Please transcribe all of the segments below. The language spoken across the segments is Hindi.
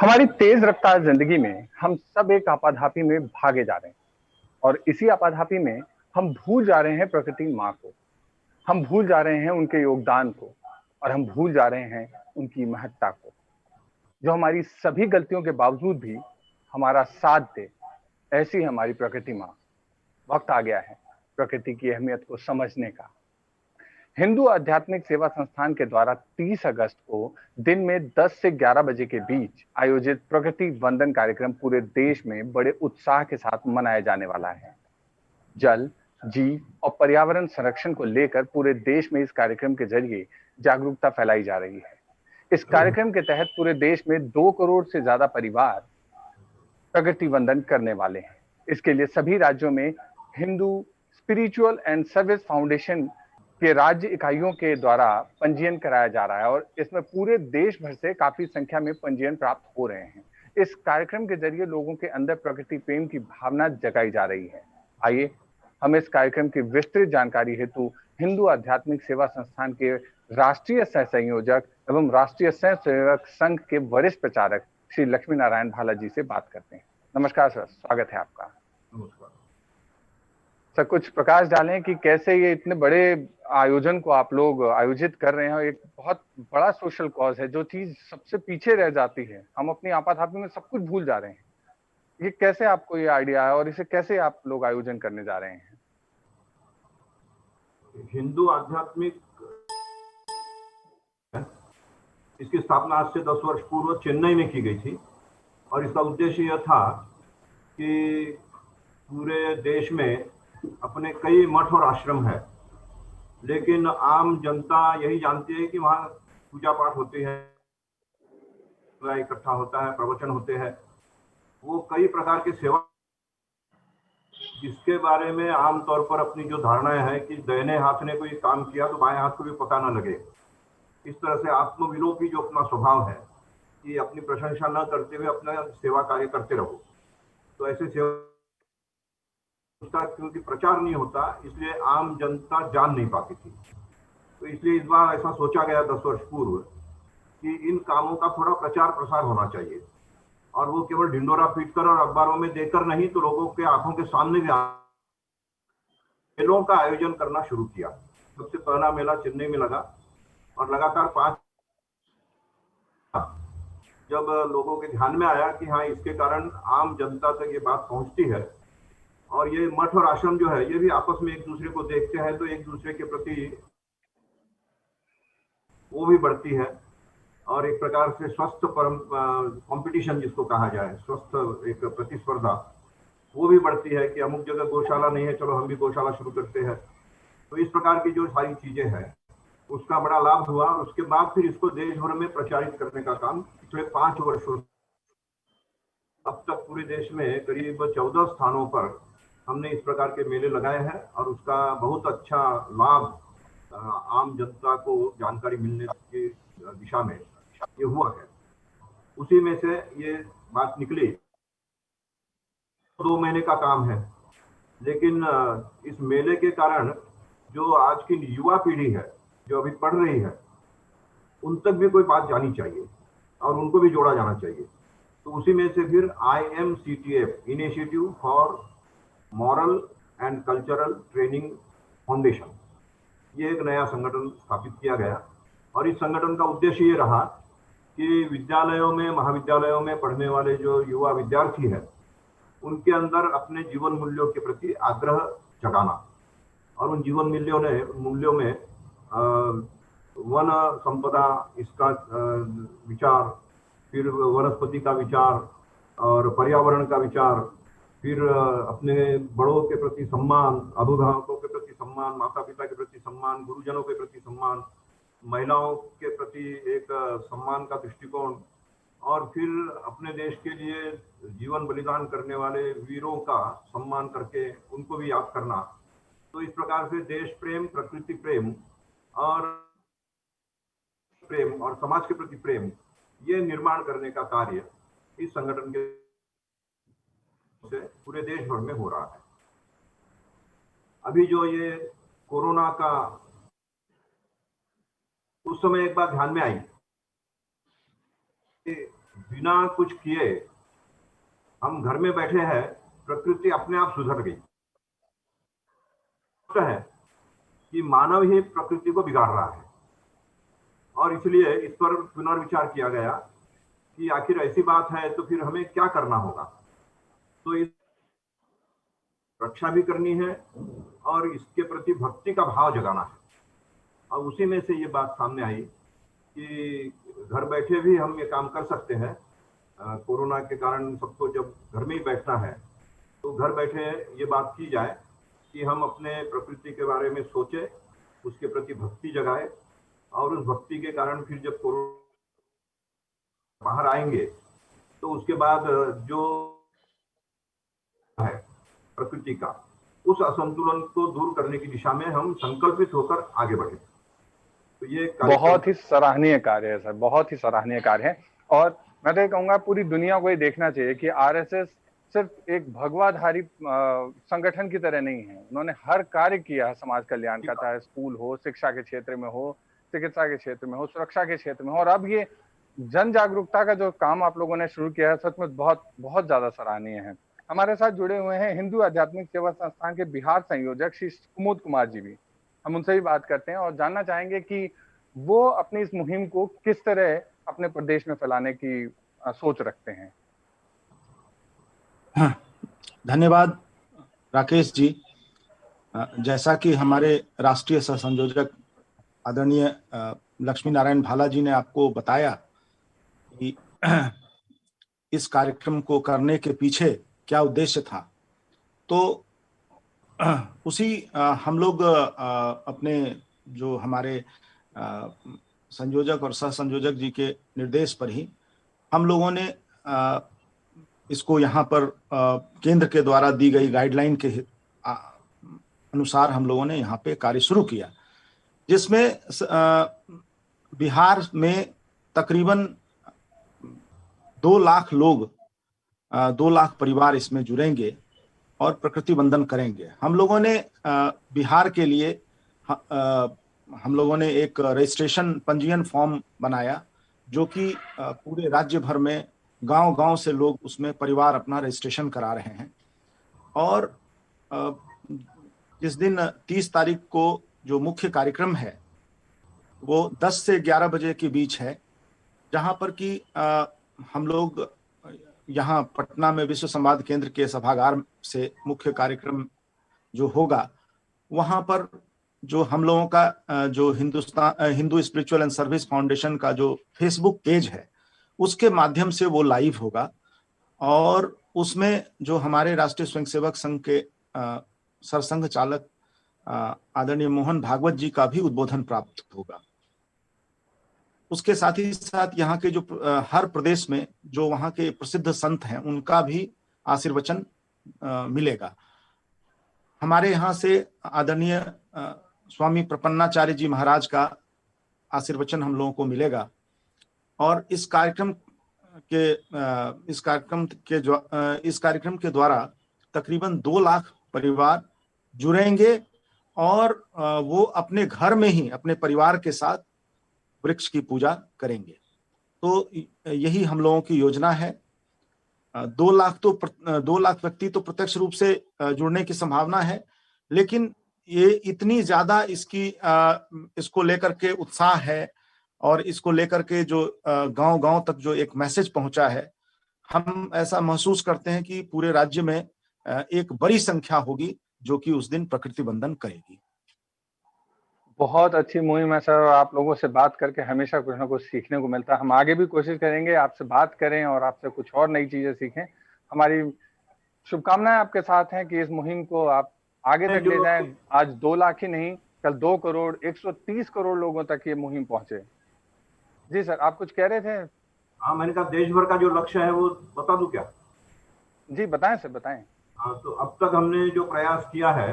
हमारी तेज रफ्तार जिंदगी में हम सब एक आपाधापी में भागे जा रहे हैं। और इसी आपाधापी में हम भूल जा रहे हैं प्रकृति माँ को। हम भूल जा रहे हैं उनके योगदान को। और हम भूल जा रहे हैं उनकी महत्ता को, जो हमारी सभी गलतियों के बावजूद भी हमारा साथ दे। ऐसी हमारी प्रकृति माँ। वक्त आ गया है प्रकृति की अहमियत को समझने का। हिंदू आध्यात्मिक सेवा संस्थान के द्वारा 30 अगस्त को दिन में 10 से 11 बजे के बीच आयोजित प्रकृति वंदन कार्यक्रम पूरे देश में बड़े उत्साह के साथ मनाया जाने वाला है। जल, जीव और पर्यावरण संरक्षण को लेकर पूरे देश में इस कार्यक्रम के जरिए जागरूकता फैलाई जा रही है। इस कार्यक्रम के तहत पूरे देश में 2 करोड़ से ज्यादा परिवार प्रकृति वंदन करने वाले हैं। इसके लिए सभी राज्यों में Hindu spiritual and service foundation के राज्य इकाइयों के द्वारा पंजीयन कराया जा रहा है और इसमें पूरे देश भर से काफी संख्या में पंजीयन प्राप्त हो रहे हैं। इस कार्यक्रम के जरिए लोगों के अंदर प्रकृति प्रेम की भावना जगाई जा रही है। आइए हम इस कार्यक्रम की विस्तृत जानकारी हेतु हिंदू आध्यात्मिक सेवा संस्थान के राष्ट्रीय सह संयोजक एवं राष्ट्रीय स्वयं सेवक संघ के वरिष्ठ प्रचारक श्री लक्ष्मी नारायण भाला जी से बात करते हैं। नमस्कार सर, स्वागत है आपका। नमस्कार सर, कुछ प्रकाश डालें कि कैसे ये इतने बड़े आयोजन को आप लोग आयोजित कर रहे हैं। एक बहुत बड़ा सोशल कॉज है, जो चीज सबसे पीछे रह जाती है। हम अपनी आपाधापी में सब कुछ भूल जा रहे हैं। ये कैसे आपको ये आइडिया है और इसे कैसे आप लोग आयोजन करने जा रहे हैं? हिंदू आध्यात्मिक इसकी स्थापना आज से 10 वर्ष पूर्व चेन्नई में की गई थी और इसका उद्देश्य यह था कि पूरे देश में अपने कई मठ और आश्रम है, लेकिन आम जनता यही जानती है कि वहाँ पूजा पाठ होती है, इकट्ठा होता है, प्रवचन होते हैं। वो कई प्रकार की सेवा जिसके बारे में आमतौर पर अपनी जो धारणाएं है कि दाहिने हाथ ने कोई काम किया तो बाएं हाथ को भी पता न लगे, इस तरह से आत्मविलोपी जो अपना स्वभाव है कि अपनी प्रशंसा न करते हुए अपना सेवा कार्य करते रहो, तो ऐसे सेवा उसका क्योंकि प्रचार नहीं होता इसलिए आम जनता जान नहीं पाती थी। तो इसलिए इस बार ऐसा सोचा गया 10 वर्ष पूर्व कि इन कामों का थोड़ा प्रचार प्रसार होना चाहिए और वो केवल ढिंडोरा पीटकर और अखबारों में देकर नहीं, तो लोगों के आंखों के सामने भी मेलों का आयोजन करना शुरू किया। सबसे पहला मेला चेन्नई में लगा और लगातार 5 जब लोगों के ध्यान में आया कि हाँ, इसके कारण आम जनता तक ये बात पहुंचती है और ये मठ और आश्रम जो है ये भी आपस में एक दूसरे को देखते हैं, तो एक दूसरे के प्रति वो भी बढ़ती है और एक प्रकार से स्वस्थ कंपटीशन जिसको कहा जाए, स्वस्थ एक प्रतिस्पर्धा वो भी बढ़ती है कि अमुक जगह गौशाला नहीं है, चलो हम भी गौशाला शुरू करते हैं। तो इस प्रकार की जो सारी चीजें हैं उसका बड़ा लाभ हुआ। उसके बाद फिर इसको देश भर में प्रचारित करने का काम पिछले 5 वर्षों अब तक पूरे देश में करीब 14 स्थानों पर हमने इस प्रकार के मेले लगाए हैं और उसका बहुत अच्छा लाभ आम जनता को जानकारी मिलने की दिशा में ये हुआ है। उसी में से ये बात निकली। 2 महीने का काम है, लेकिन इस मेले के कारण जो आज की युवा पीढ़ी है जो अभी पढ़ रही है उन तक भी कोई बात जानी चाहिए और उनको भी जोड़ा जाना चाहिए। तो उसी में से फिर IMCTF initiative for moral and cultural training foundation, ये एक नया संगठन स्थापित किया गया और इस संगठन का उद्देश्य ये रहा कि विद्यालयों में, महाविद्यालयों में पढ़ने वाले जो युवा विद्यार्थी है उनके अंदर अपने जीवन मूल्यों के प्रति आग्रह जगाना और उन जीवन मूल्यों में वन संपदा इसका विचार, फिर वनस्पति का विचार और पर्यावरण का विचार, फिर अपने बड़ों के प्रति सम्मान, अभिभावकों के प्रति सम्मान, माता पिता के प्रति सम्मान, गुरुजनों के प्रति सम्मान, महिलाओं के प्रति एक सम्मान का दृष्टिकोण और फिर अपने देश के लिए जीवन बलिदान करने वाले वीरों का सम्मान करके उनको भी याद करना। तो इस प्रकार से देश प्रेम, प्रकृति प्रेम और समाज के प्रति प्रेम ये निर्माण करने का कार्य इस संगठन के से पूरे देश भर में हो रहा है। अभी जो ये कोरोना का उस समय एक बात ध्यान में आई कि बिना कुछ किए हम घर में बैठे हैं, प्रकृति अपने आप सुधर गई। तो है कि मानव ही प्रकृति को बिगाड़ रहा है, और इसलिए इस पर पुनर्विचार किया गया कि आखिर ऐसी बात है तो फिर हमें क्या करना होगा। तो इस रक्षा भी करनी है और इसके प्रति भक्ति का भाव जगाना है। और उसी में से ये बात सामने आई कि घर बैठे भी हम ये काम कर सकते हैं। कोरोना के कारण सबको जब घर में ही बैठना है, तो घर बैठे ये बात की जाए कि हम अपने प्रकृति के बारे में सोचें, उसके प्रति भक्ति जगाए, और उस भक्ति के कारण फिर जब कोरोना बाहर आएंगे तो उसके बाद जो है प्रकृति का, उस असंतुलन को दूर करने की दिशा में हम संकल्पित होकर आगे बढ़े। तो ये बहुत ही सराहनीय कार्य है सर, बहुत ही सराहनीय कार्य है। और मैं तो ये कहूंगा पूरी दुनिया को ये देखना चाहिए कि आरएसएस सिर्फ एक भगवाधारी संगठन की तरह नहीं है। उन्होंने हर कार्य किया है समाज कल्याण का, चाहे स्कूल हो, शिक्षा के क्षेत्र में हो, चिकित्सा के क्षेत्र में हो, सुरक्षा के क्षेत्र में हो। और अब ये जन जागरूकता का जो काम आप लोगों ने शुरू किया है, सच में बहुत बहुत ज्यादा सराहनीय है। हमारे साथ जुड़े हुए हैं हिंदू आध्यात्मिक सेवा संस्थान के बिहार संयोजक श्री कुमुद कुमार जी भी। हम उनसे भी बात करते हैं और जानना चाहेंगे कि वो अपनी इस मुहिम को किस तरह अपने प्रदेश में फैलाने की सोच रखते हैं। धन्यवाद राकेश जी। जैसा कि हमारे राष्ट्रीय सह संयोजक आदरणीय लक्ष्मी नारायण भाला जी ने आपको बताया कि इस कार्यक्रम को करने के पीछे क्या उद्देश्य था, तो उसी हम लोग अपने जो हमारे संयोजक और सह संयोजक जी के निर्देश पर ही हम लोगों ने इसको यहाँ पर केंद्र के द्वारा दी गई गाइडलाइन के अनुसार हम लोगों ने यहाँ पे कार्य शुरू किया, जिसमें बिहार में तकरीबन 2 लाख लोग, 2 लाख परिवार इसमें जुड़ेंगे और प्रकृति वंदन करेंगे। हम लोगों ने बिहार के लिए हम लोगों ने एक रजिस्ट्रेशन पंजीयन फॉर्म बनाया, जो कि पूरे राज्य भर में गांव-गांव से लोग उसमें परिवार अपना रजिस्ट्रेशन करा रहे हैं। और जिस दिन 30 तारीख को जो मुख्य कार्यक्रम है वो 10 से 11 बजे के बीच है, जहां पर कि हम लोग यहाँ पटना में विश्व संवाद केंद्र के सभागार से मुख्य कार्यक्रम जो होगा, वहां पर जो हम लोगों का जो Hindu spiritual and service foundation का जो फेसबुक पेज है, उसके माध्यम से वो लाइव होगा। और उसमें जो हमारे राष्ट्रीय स्वयंसेवक संघ के सरसंघ चालक आदरणीय मोहन भागवत जी का भी उद्बोधन प्राप्त होगा। उसके साथ ही साथ यहाँ के जो हर प्रदेश में जो वहाँ के प्रसिद्ध संत हैं, उनका भी आशीर्वचन मिलेगा। हमारे यहाँ से आदरणीय स्वामी प्रपन्नाचार्य जी महाराज का आशीर्वचन हम लोगों को मिलेगा। और इस कार्यक्रम के द्वारा तकरीबन 2 लाख परिवार जुड़ेंगे और वो अपने घर में ही अपने परिवार के साथ वृक्ष की पूजा करेंगे। तो यही हम लोगों की योजना है। 2 लाख व्यक्ति तो प्रत्यक्ष रूप से जुड़ने की संभावना है, लेकिन ये इतनी ज्यादा इसको लेकर के उत्साह है और इसको लेकर के जो गांव-गांव तक जो एक मैसेज पहुंचा है, हम ऐसा महसूस करते हैं कि पूरे राज्य में एक बड़ी संख्या होगी जो कि उस दिन प्रकृति वंदन करेगी। बहुत अच्छी मुहिम है सर। आप लोगों से बात करके हमेशा कुछ ना कुछ सीखने को मिलता है। हम आगे भी कोशिश करेंगे आपसे बात करें और आपसे कुछ और नई चीजें सीखें। हमारी शुभकामनाएं आपके साथ हैं कि इस मुहिम को आप आगे तक ले जाएं। आज 2 लाख ही नहीं, कल 2 करोड़ 130 करोड़ लोगों तक ये मुहिम पहुंचे। जी सर, आप कुछ कह रहे थे? हाँ, मैंने कहा देश भर का जो लक्ष्य है वो बता दूं क्या? जी बताएं सर, बताएं। हाँ, तो अब तक हमने जो प्रयास किया है,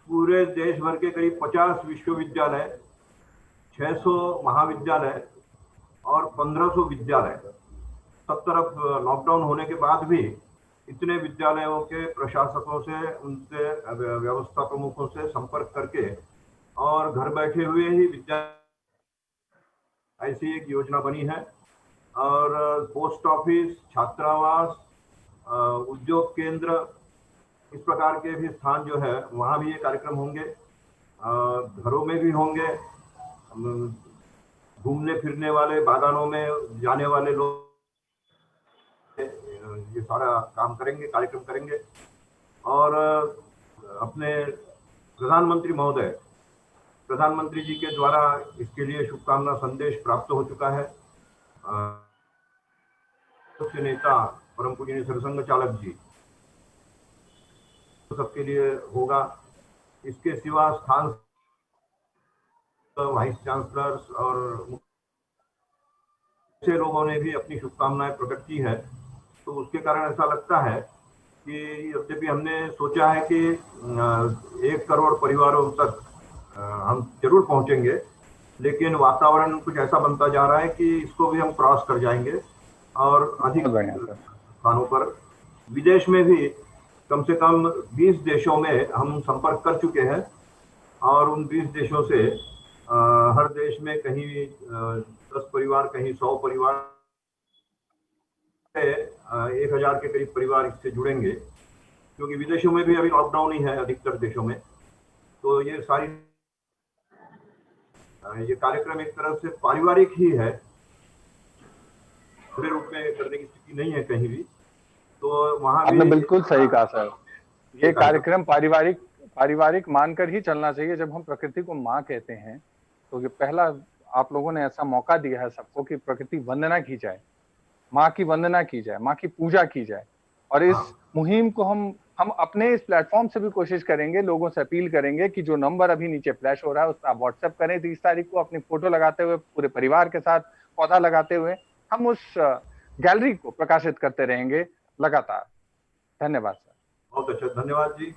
पूरे देश भर के करीब 50 विश्वविद्यालय, 600 महाविद्यालय और 1500 विद्यालय, सब तरफ लॉकडाउन होने के बाद भी इतने विद्यालयों के प्रशासकों से, उनसे व्यवस्था प्रमुखों से संपर्क करके और घर बैठे हुए ही ऐसी एक योजना बनी है और पोस्ट ऑफिस, छात्रावास, उद्योग केंद्र, इस प्रकार के भी स्थान जो है वहाँ भी ये कार्यक्रम होंगे। घरों में भी होंगे, घूमने फिरने वाले, बागानों में जाने वाले लोग ये सारा काम करेंगे, कार्यक्रम करेंगे। और अपने प्रधानमंत्री महोदय, प्रधानमंत्री जी के द्वारा इसके लिए शुभकामना संदेश प्राप्त हो चुका है। नेता परम पूजनीय सरसंघ चालक जी सबके लिए होगा। इसके सिवा स्थान वाइस चांसलर्स और से लोगों ने भी अपनी शुभकामनाएं प्रकट की है। तो उसके कारण ऐसा लगता है कि यद्यपि हमने सोचा है कि 1 करोड़ परिवारों तक हम जरूर पहुंचेंगे, लेकिन वातावरण कुछ ऐसा बनता जा रहा है कि इसको भी हम क्रॉस कर जाएंगे और अधिक स्थानों पर, विदेश में भी कम से कम 20 देशों में हम संपर्क कर चुके हैं। और उन 20 देशों से हर देश में कहीं 10 परिवार, कहीं 100 परिवार, 1000 के करीब परिवार इससे जुड़ेंगे, क्योंकि विदेशों में भी अभी लॉकडाउन ही है अधिकतर देशों में। तो ये सारी ये कार्यक्रम एक तरह से पारिवारिक ही है, पूरे रूप में करने की स्थिति नहीं है कहीं भी। तो वहाँ आपने बिल्कुल सही कहा सर, ये कार्यक्रम पारिवारिक मानकर ही चलना चाहिए। जब हम प्रकृति को माँ कहते हैं तो ये पहला आप लोगों ने ऐसा मौका दिया है सबको कि प्रकृति वंदना की जाए, माँ की वंदना की जाए, माँ की पूजा की जाए। और इस मुहिम को हम अपने इस प्लेटफॉर्म से भी कोशिश करेंगे, लोगों से अपील करेंगे कि जो नंबर अभी नीचे फ्लैश हो रहा है उस पर आप व्हाट्सएप करें 30 तारीख को, अपनी फोटो लगाते हुए, पूरे परिवार के साथ पौधा लगाते हुए हम उस गैलरी को प्रकाशित करते रहेंगे लगातार। धन्यवाद सर। बहुत अच्छा, धन्यवाद जी।